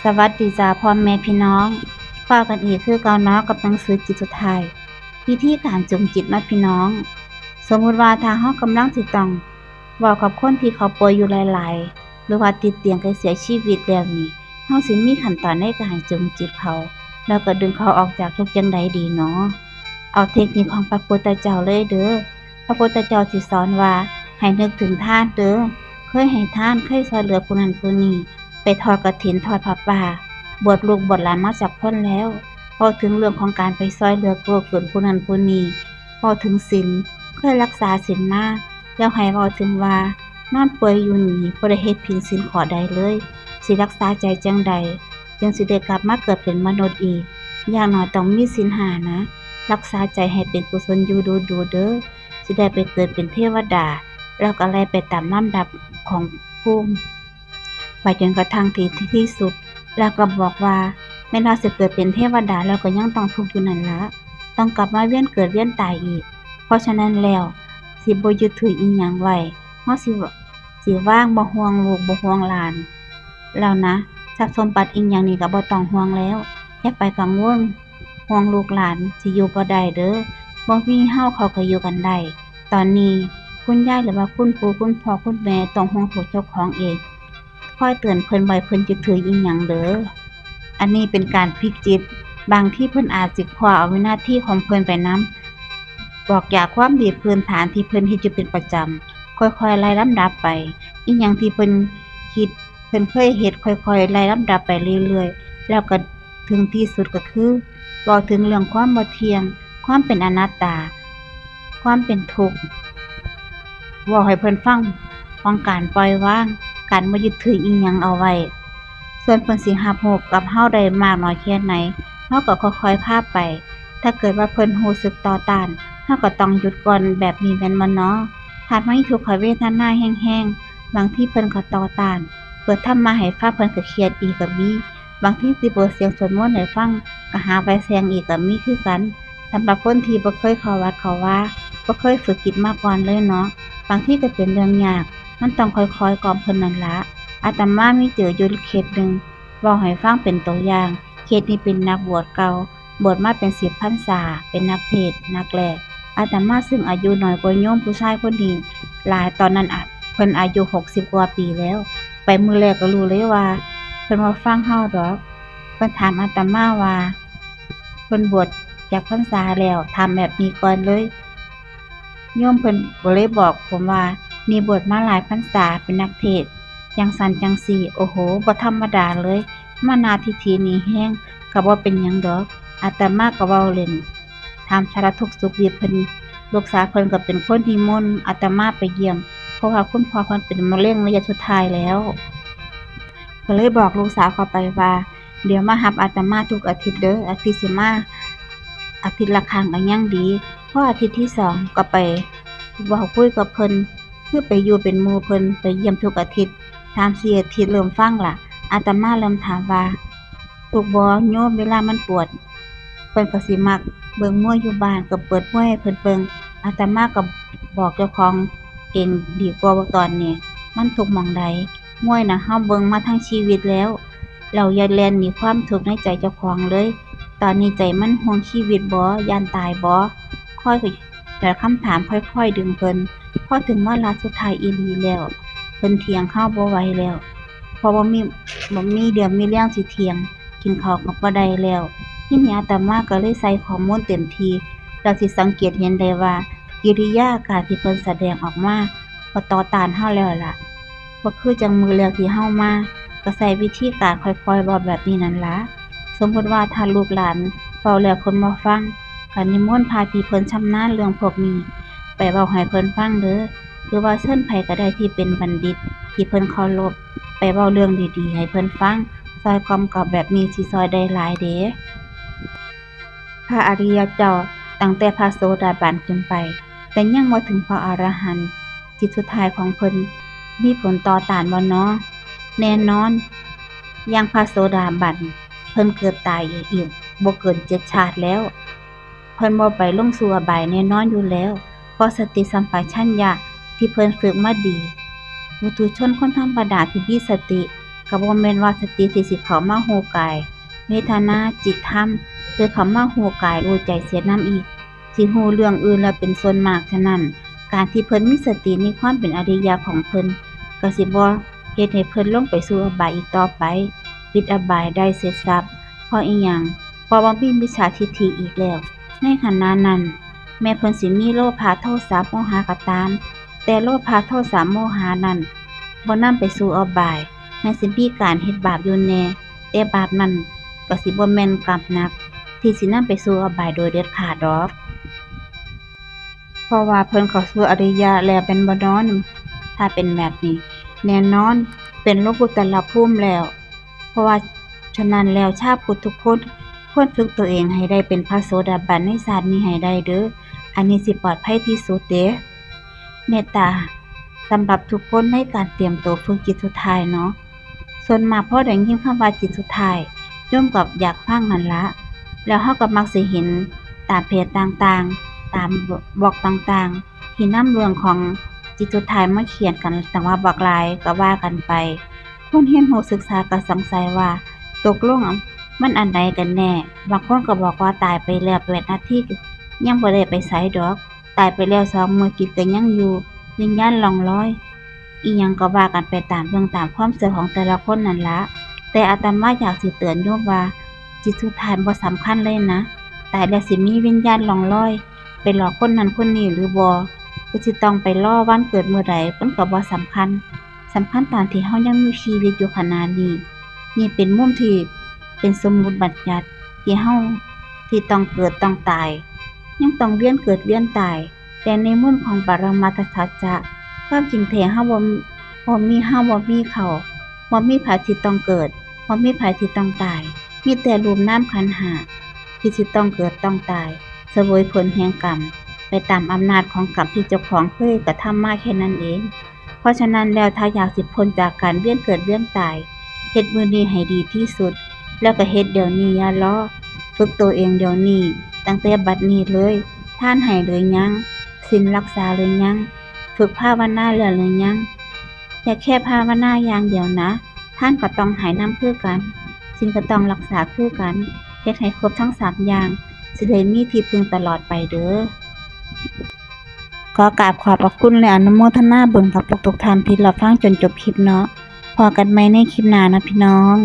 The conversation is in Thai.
สวัสดีจ้าพ่อแม่พี่น้องฝากกันอีกคือเก่าเนาะกับหนังสือจิตสุดท้ายวิธีการจูงจิตเนาะพี่น้อง สมมุติว่าถ้าเฮากำลังสิต้องเว้ากับคนที่เขาป่วยอยู่หลายๆหรือว่าติดเตียงใกล้เสียชีวิตแล้วนี่เฮาสิมีขั้นตอนในการจูงจิตเขาแล้วก็ดึงเขาออกจากทุกข์จั่งใดดีเนาะเอาเทคนิคของพระพุทธเจ้าเลยเด้อพระพุทธเจ้าสิสอนว่าให้นึกถึงทานเด้อเคยให้ทานเคยช่วยเหลือผู้นั้นผู้นี้ไปทอดกฐินทอดผ้าป่า บวชลูกบวชหลานมาจากพ้นแล้วพอถึงเรื่องของการไปซอยเหลือเกื้อกูลผู้นั้นผู้นี้พอถึงศีลเคยรักษาศีลมาแล้วให้เว้าถึงว่านอนป่วยอยู่นี่บ่ได้เฮ็ดผิดศีลข้อใดเลยสิรักษาใจจั่งใดจึงสิได้กลับมาเกิดเป็นมนุษย์อีกอย่างน้อยต้องมีศีลห้านะรักษาใจให้เป็นกุศลอยู่ดูๆเด้อสิได้ไปเกิดเป็นเทวดาแล้วก็ไล่ไปตามลำดับของภูมิไปจนกระทั่งที่สุด แล้วก็บอกว่าแม้เราสิเกิดเป็นเทวดาแล้วก็ยังต้องทุกข์อยู่นั่นละต้องกลับมาเวียนเกิดเวียนตายอีกเพราะฉะนั้นแล้วสิบ่ยึดถืออิหยังไว้เฮาสิว่างบ่ห่วงลูกบ่ห่วงหลานแล้วนะทรัพย์สมบัติอิหยังนี่ก็บ่ต้องห่วงแล้วอย่าไปกังวลห่วงลูกหลานสิอยู่บ่ได้เด้อบ่มีเฮาเขาก็อยู่กันได้ตอนนี้คุณยายหรือว่าคุณปู่คุณพ่อคุณแม่ต้องห่วงตัวเจ้าของเองคอยเตือนเพิ่นไว้เพิ่นยึดถืออิหยังเด้อ อันนี้เป็นการพลิกจิตบางที่เพิ่นอาจสิคว้าเอาวินาทีของเพิ่นไปนำบอกอยากความดีพื้นฐานที่เพิ่นเฮ็ดอยู่เป็นประจำค่อยๆไล่ลำดับไปอิหยังที่เพิ่นคิดเพิ่นเคยเฮ็ดค่อยๆไล่ลำดับไปเรื่อยๆแล้วก็ถึงที่สุดก็คือเว้าถึงเรื่องความบ่เที่ยงความเป็นอนัตตาความเป็นทุกข์เว้าให้เพิ่นฟังของการปล่อยวางการบ่ยึดถืออิหยังเอาไว้ ส่วนเพิ่นสิรับรู้กับเราได้มากน้อยแค่ไหนเราก็ค่อยๆพาไป ถ้าเกิดว่าเพิ่นรู้สึกต่อต้านเราก็ต้องหยุดก่อนแบบนี้แม่นบ่เนาะถ้ามีทุกขเวทนาแรงๆบางทีเพิ่นก็ต่อต้านเปิดธรรมะให้ฟังเพิ่นก็เครียดอีกก็มีบางทีสิเปิดเสียงสวดมนต์ให้ฟังก็หาไปแซงอีกก็มีคือกันสำหรับคนที่บ่เคยเข้าวัดเข้าวาบ่เคยฝึกจิตมาก่อนเลยเนาะบางทีก็เป็นเรื่องยากมันต้องค่อยๆกล่อมเพิ่นนั่นล่ะ อาตมามีเจออยู่เคสหนึ่งเว้าให้ฟังเป็นตัวอย่างเคสนี้เป็นนักบวชเก่าบวชมาเป็น10พรรษาเป็นนักเทศน์นักแลอาตมาซึ่งอายุน้อยกว่าโยมผู้ชายคนนี้หลายตอนนั้นเพิ่นอายุ60กว่าปีแล้วไปมื้อแรกก็รู้เลยว่าเพิ่นบ่ฟังเราดอกเพิ่นถามอาตมาว่าเพิ่นบวชจักพรรษาแล้วถามแบบนี้ก่อนเลยโยมเพิ่นก็เลยบอกผมว่านี่บวชมาหลายพรรษาเป็นนักเทศน์ จังซั่นจังซี้โอ้โฮบ่ธรรมดาเลยมานาทิฐินี่แรงก็บ่เป็นหยังดอกอาตมาก็เว้าเล่นถามสารทุกข์สุกดิบเพิ่นลูกสาวเพิ่นก็เป็นคนนิมนต์อาตมาไปเยี่ยมเพราะว่าคุณพ่อเพิ่นเป็นมะเร็งระยะสุดท้ายแล้วก็เลยบอกลูกสาวเขาไปว่าเดี๋ยวมารับอาตมาทุกอาทิตย์เด้ออาทิตย์สิมาอาทิตย์ละครั้งก็ยังดีพออาทิตย์ที่2ก็ไปเว้าคุยกับเพิ่นคือไปอยู่เป็นหมู่เพิ่นไปเยี่ยมทุกอาทิตย์ 3-4อาทิตย์เริ่มฟังล่ะอาตมาเริ่มถามว่าทุกข์บ่โยมเวลามันปวดเพิ่นก็สิมักเบิ่งมวยอยู่บ้านก็เปิดมวยให้เพิ่นเบิ่งอาตมาก็บอกเจ้าของเองดีกว่าว่าตอนนี้มันทุกข์หม้องใดมวยน่ะเราเบิ่งมาทั้งชีวิตแล้วอย่าแล่นหนีความทุกข์ในใจเจ้าของเลยตอนนี้ใจมันห่วงชีวิตบ่ย้านตายบ่ค่อยแต่คำถามค่อยๆดึงเพิ่นพอถึงวาระสุดท้ายอีหลีแล้ว เพิ่นเถียงเราบ่ไหวแล้วเพราะบ่มีเรี่ยวมีแรงสิเถียงกินข้าวก็บ่ได้แล้วทีนี้อาตมาก็เลยใส่ข้อมูลเต็มที่แล้วสิสังเกตเห็นได้ว่ากิริยาอาการที่เพิ่นแสดงออกมาก็ต่อต้านเราแล้วล่ะบ่คือจังมื้อแรกที่เรามาก็ใช้วิธีการค่อยๆเว้าแบบนี้นั่นล่ะสมมุติว่าถ้าลูกหลานเว้าแล้วเพิ่นบ่ฟังก็นิมนต์พระที่เพิ่นชำนาญเรื่องพวกนี้ไปเว้าให้เพิ่นฟังเด้อ หรือว่าเชิญไผก็ได้ที่เป็นบัณฑิตที่เพิ่นเคารพไปเว้าเรื่องดีๆให้เพิ่นฟังช่วยกล่อมกล่อมแบบนี้สิช่วยได้หลายเดะพระอริยเจ้าตั้งแต่พระโสดาบันขึ้นไปแต่ยังบ่ถึงพระอรหันต์จิตสุดท้ายของเพิ่นมีผลต่อต้านบ่น้อแน่นอนอย่างพระโสดาบันเพิ่นเกิดตายอีกบ่เกิน7ชาติแล้วเพิ่นบ่ไปลงสู่อบายแน่นอนอยู่แล้วเพราะสติสัมปชัญญะ ที่เพิ่นฝึกมาดีปุถุชนคนธรรมดาที่มีสติ ก็บ่แม่นว่าสติที่สิเข้ามารู้กายเวทนาจิตธรรมหรือเข้ามารู้กายรู้ใจเสียนำอีกสิรู้เรื่องอื่นแล้วเป็นส่วนมากฉะนั้นการที่เพิ่นมีสติในความเป็นอริยะของเพิ่นก็สิบ่เฮ็ดให้เพิ่นลงไปสู่อบายอีกต่อไปปิดอบายได้เสร็จสับเพราะอิหยังเพราะว่ามีมิจฉาทิฏฐิอีกแล้วในขณะนั้นแม้เพิ่นสิมีโลภะโทสะโมหะก็ตามแต่โลภะโทสะโมหะนั้นบ่นำไปสู่อบายแม้สิมีการเฮ็ดบาปอยู่แน่แต่บาปนั้นก็สิบ่แม่นกรรมหนักที่สินำไปสู่อบายโดยเด็ดขาดดอกเพราะว่าเพิ่นเข้าสู่อริยะแล้วแม่นบ่น้อถ้าเป็นแบบนี้แน่นอนเป็นโลกุตตรภูมิแล้วเพราะว่าฉะนั้นแล้วชาวพุทธทุกคนควรฝึกตัวเองให้ได้เป็นพระโสดาบันในชาตินี้ให้ได้เด้ออันนี้สิปลอดภัยที่สุดเด้เมตตาสำหรับทุกคนในการเตรียมตัวฝึกจิตสุดท้ายเนาะส่วนมากพอได้ยินคำว่าจิตสุดท้ายโยมก็อยากฟังนั่นละแล้วเราก็มักสิเห็นตามเพจต่างๆตามบล็อกต่างๆที่นำเรื่องของจิตสุดท้ายมาเขียนกันแต่ว่าบักหลายก็ว่ากันไปคนเรียนรู้ศึกษาก็สงสัยว่าตกลงมันอันใดกันแน่บางคนก็บอกว่าตายไปแล้ว8นาทียังบ่ได้ไปไสดอกตายไปแล้ว2มื้อจิตก็ยังอยู่วิญญาณล่องลอยอิหยังก็ว่ากันไปตามเรื่องตามความเชื่อของแต่ละคนนั่นละแต่อาตมาอยากสิเตือนโยมว่าจิตสุดท้ายบ่สำคัญเลยนะตายแล้วสิมีวิญญาณล่องลอยไปหลอกคนนั้นคนนี้หรือบ่คือสิต้องไปรอวันเกิดมื้อใดมันก็บ่สำคัญตอนที่เฮายังมีชีวิตอยู่ขณะนี้นี่เป็นมุมที่เป็นสมมุติบัญญัติที่เฮาที่ต้องเกิดต้องตายยังต้องเวียนเกิดเวียนตายแต่ในมุมของปรมัตถสัจจะความจริงแท้เฮาบ่มีเฮาบ่มีเขาบ่มีไผที่ต้องเกิดบ่มีไผที่ต้องตายมีแต่รูปนามขันธ์ห้าที่สิต้องเกิดต้องตายเสวยผลแห่งกรรมไปตามอำนาจของกรรมที่เจ้าของเคยกระทำมาแค่นั้นเองเพราะฉะนั้นแล้วถ้าอยากสิพ้นจากการเวียนเกิดเวียนตายเฮ็ดมื้อนี้ให้ดีที่สุดแล้วก็เฮ็ดเดี๋ยวนี้อย่ารอฝึกตัวเองเดี๋ยวนี้ตั้งแต่บัดนี้เลยทานให้เลยยังศีลรักษาเลยยังฝึกภาวนาแล้วเลยยังอย่าแค่ภาวนาอย่างเดียวนะท่านก็ต้องให้นำคือกันศีลก็ต้องรักษาคือกันเฮ็ดให้ครบทั้ง3อย่างสิได้มีที่พึ่งตลอดไปเด้อขอกราบขอบพระคุณและอนุโมทนาบุญกับทุกๆท่านที่รับฟังจนจบคลิปเนาะพอกันใหม่ในคลิปหน้านะพี่น้อง